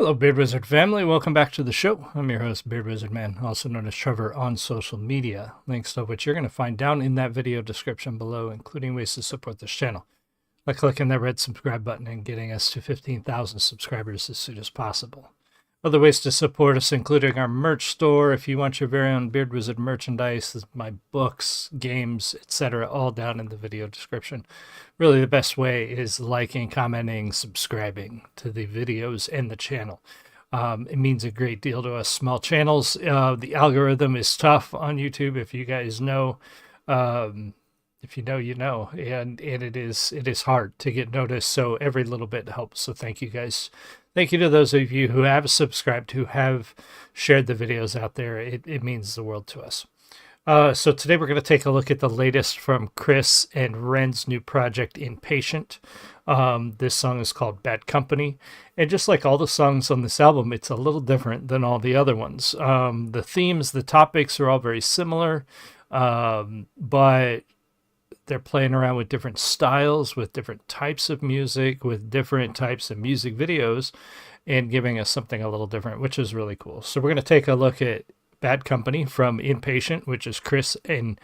Hello, Beard Wizard family. Welcome back to the show. I'm your host, Beard Wizard Man, also known as Trevor on social media. Links to which you're going to find down in that video description below, including ways to support this channel by clicking that red subscribe button and getting us to 15,000 subscribers as soon as possible. Other ways to support us, including our merch store. If you want your very own Beard Wizard merchandise, my books, games, etc., all down in the video description. Really, the best way is liking, commenting, subscribing to the videos and the channel. It means a great deal to us small channels. The algorithm is tough on YouTube, if you guys know. If you know, you know, and it is hard to get noticed. So every little bit helps. So thank you guys. Thank you to those of you who have subscribed, who have shared the videos out there. It means the world to us. So today we're going to take a look at the latest from Chris and Ren's new project, Impatient. This song is called Bad Company. And just like all the songs on this album, it's a little different than all the other ones. The themes, the topics are all very similar, but they're playing around with different styles, with different types of music, with different types of music videos, and giving us something a little different, which is really cool. So we're going to take a look at Bad Company from Impatient, which is Chris and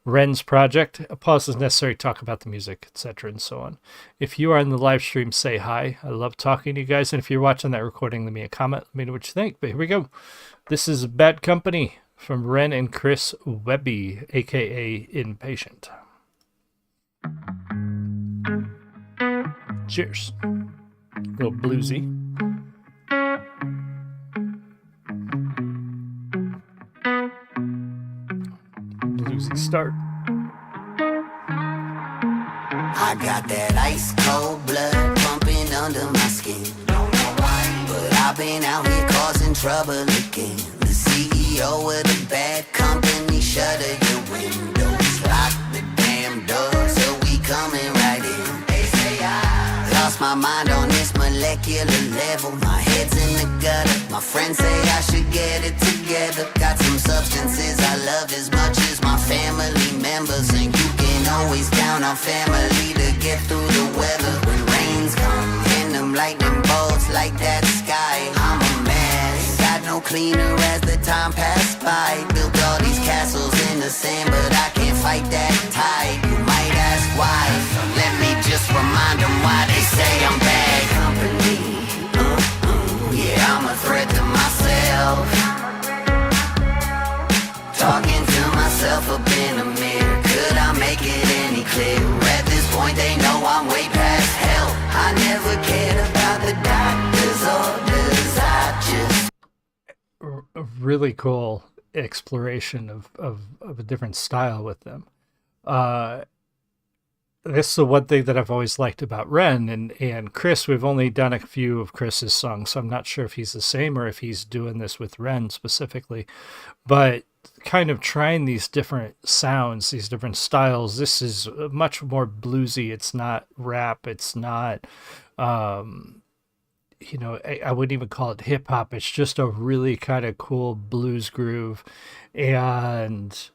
Ren's project. A pause is necessary to talk about the music, etc., and so on. If you are in the live stream, say hi. I love talking to you guys. And if you're watching that recording, leave me a comment. Let me know what you think. But here we go. This is Bad Company from Ren and Chris Webby, a.k.a. Impatient. Cheers. A little bluesy. Bluesy start. I got that ice cold blood pumping under my skin. Don't know why, but I've been out here causing trouble again. The CEO of the bad company, shutter your windows, lock the damn door, so we coming right in. They say I lost my mind on this molecular level. My head's in the gutter. My friends say I should get it together. Got some substances I love as much as my family members, and you can always count on family to get through the weather. When rains come and them lightning bolts like that sky, I'm a mess. Got no cleaner as the time passed by. Built all these castles in the sand, but I can't fight that tide. You might ask why. Let me just remind them why they say I'm bad company. Yeah, I'm a threat to myself. Talking to myself up in a mirror. Could I make it any clearer? At this point they know I'm way past help. I never cared about the doctor's orders. I just... A really cool exploration of a different style with them. This is the one thing that I've always liked about Ren and Chris. We've only done a few of Chris's songs, so I'm not sure if he's the same or if he's doing this with Ren specifically, but kind of trying these different sounds, these different styles. This is much more bluesy. It's not rap. It's not, I wouldn't even call it hip hop. It's just a really kind of cool blues groove and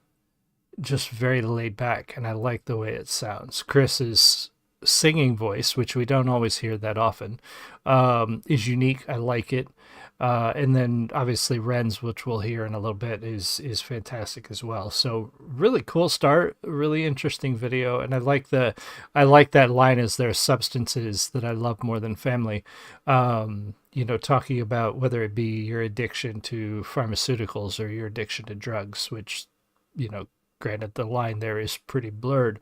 just very laid back, and I like the way it sounds. Chris's singing voice, which we don't always hear that often, is unique. I like it. And then obviously Ren's, which we'll hear in a little bit, is fantastic as well. So really cool start, really interesting video, and I like that line, "Is there substances that I love more than family?" Talking about whether it be your addiction to pharmaceuticals or your addiction to drugs, which, granted, the line there is pretty blurred,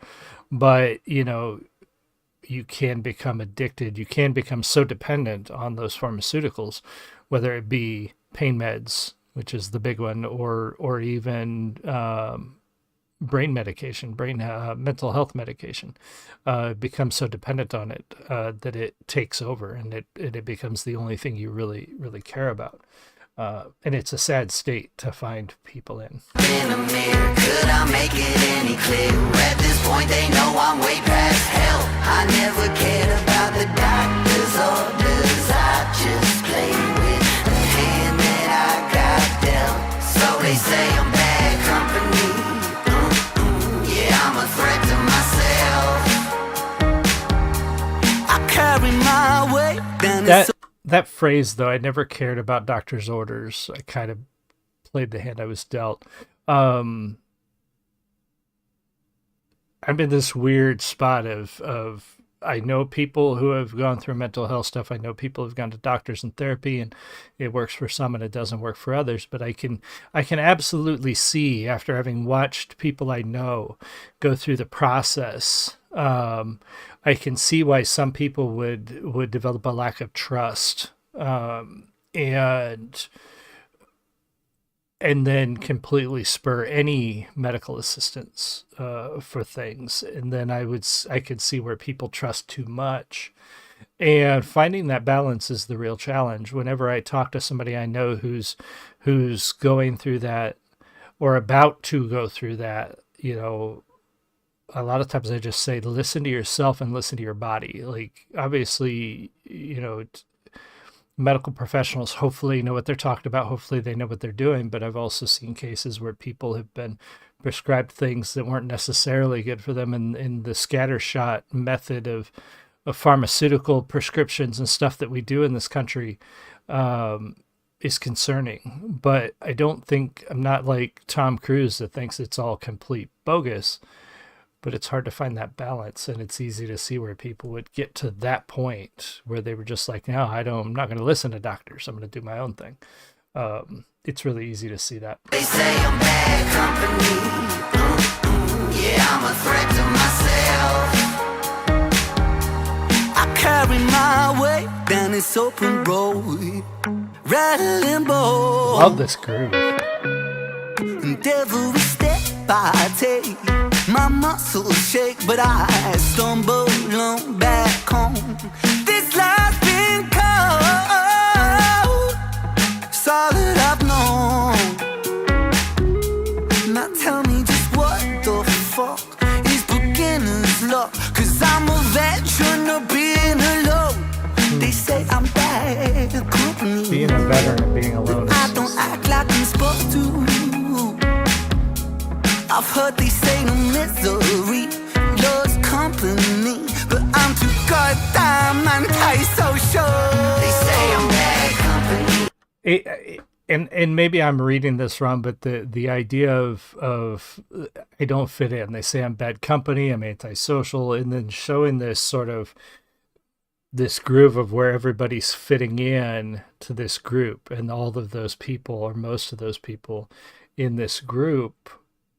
but, you can become addicted. You can become so dependent on those pharmaceuticals, whether it be pain meds, which is the big one, or even brain medication, mental health medication, becomes so dependent on it that it takes over, and it becomes the only thing you really, really care about. And it's a sad state to find people in. In a mirror, could I make it any clearer? At this point they know I'm way past help. I never cared about the doctor's orders. I just play with the hand that I got dealt. So they say I'm bad company. Yeah, I'm a threat to myself. I carry my weight down. that phrase, though, I never cared about doctor's orders. I kind of played the hand I was dealt. I'm in this weird spot of I know people who have gone through mental health stuff. I know people who've gone to doctors and therapy, and it works for some and it doesn't work for others. But I can absolutely see, after having watched people I know go through the process, I can see why some people would develop a lack of trust, and then completely spur any medical assistance for things. And then I could see where people trust too much, and finding that balance is the real challenge. Whenever I talk to somebody I know who's going through that or about to go through that, a lot of times I just say, listen to yourself and listen to your body. Like, obviously, medical professionals hopefully know what they're talking about. Hopefully they know what they're doing. But I've also seen cases where people have been prescribed things that weren't necessarily good for them. And in the scattershot method of pharmaceutical prescriptions and stuff that we do in this country is concerning. But I'm not like Tom Cruise that thinks it's all complete bogus. But it's hard to find that balance, and it's easy to see where people would get to that point where they were just like, no, I'm not going to listen to doctors. I'm going to do my own thing. It's really easy to see that. They say I'm bad company. Yeah, I'm a threat to myself. I carry my weight down this open road, rattling bold. Love this groove. And every step I take, my muscles shake, but I stumble on back home. This life's been cold, it's all that I've known. Now tell me just what the fuck is beginner's luck, 'cause I'm a veteran of being alone. They say I'm bad company. Being a veteran of being alone. I don't act like I'm supposed to. I've heard they say no misery loves company, but I'm too goddamn anti-social. They say I'm bad company. And maybe I'm reading this wrong, but the idea of I don't fit in. They say I'm bad company, I'm antisocial, and then showing this sort of this groove of where everybody's fitting in to this group, and all of those people, or most of those people in this group,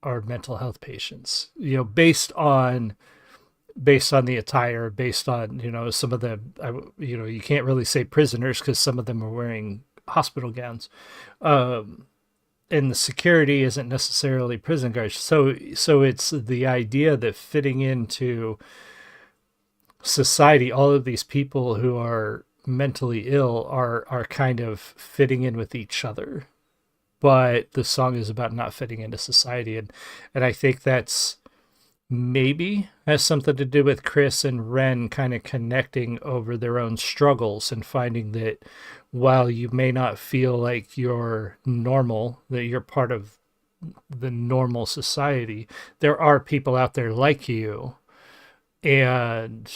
are mental health patients, based on the attire, based on, some of them, you can't really say prisoners because some of them are wearing hospital gowns. And the security isn't necessarily prison guards. So it's the idea that fitting into society, all of these people who are mentally ill are kind of fitting in with each other. But the song is about not fitting into society. And I think that's maybe has something to do with Chris and Ren kind of connecting over their own struggles and finding that while you may not feel like you're normal, that you're part of the normal society, there are people out there like you. And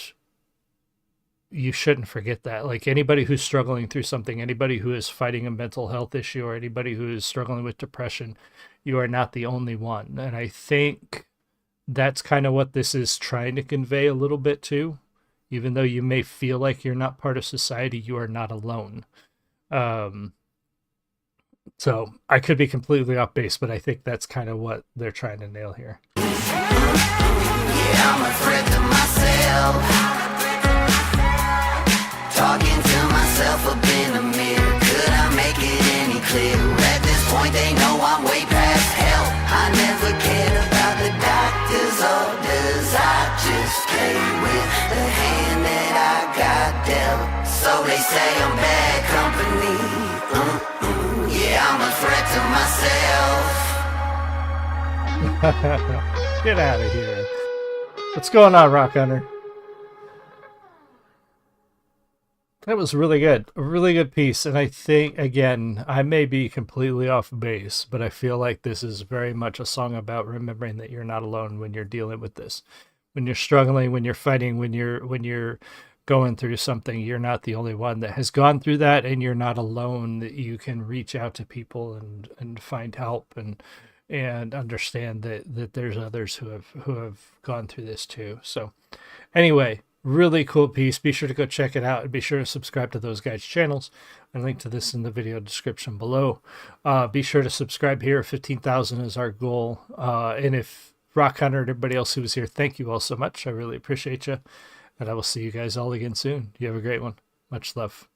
you shouldn't forget that. Like, anybody who's struggling through something, anybody who is fighting a mental health issue, or anybody who is struggling with depression, you are not the only one. And I think that's kind of what this is trying to convey a little bit too. Even though you may feel like you're not part of society, you are not alone. So I could be completely off base, but I think that's kind of what they're trying to nail here. Yeah, I'm a threat to myself. Talking to myself up in the mirror. Could I make it any clearer? At this point they know I'm way past help. I never cared about the doctor's orders. I just play with the hand that I got dealt. So they say I'm bad company. Yeah, I'm a threat to myself. Get out of here. What's going on, Rock Hunter? That was really good. A really good piece. And I think, again, I may be completely off base, but I feel like this is very much a song about remembering that you're not alone when you're dealing with this. When you're struggling, when you're fighting, when you're going through something, you're not the only one that has gone through that, and you're not alone, that you can reach out to people and find help and understand that there's others who have gone through this too. So anyway, really cool piece. Be sure to go check it out, and be sure to subscribe to those guys' channels. I link to this in the video description below. Be sure to subscribe here. 15,000 is our goal. And if Rock Hunter and everybody else who was here, thank you all so much. I really appreciate you. And I will see you guys all again soon. You have a great one. Much love.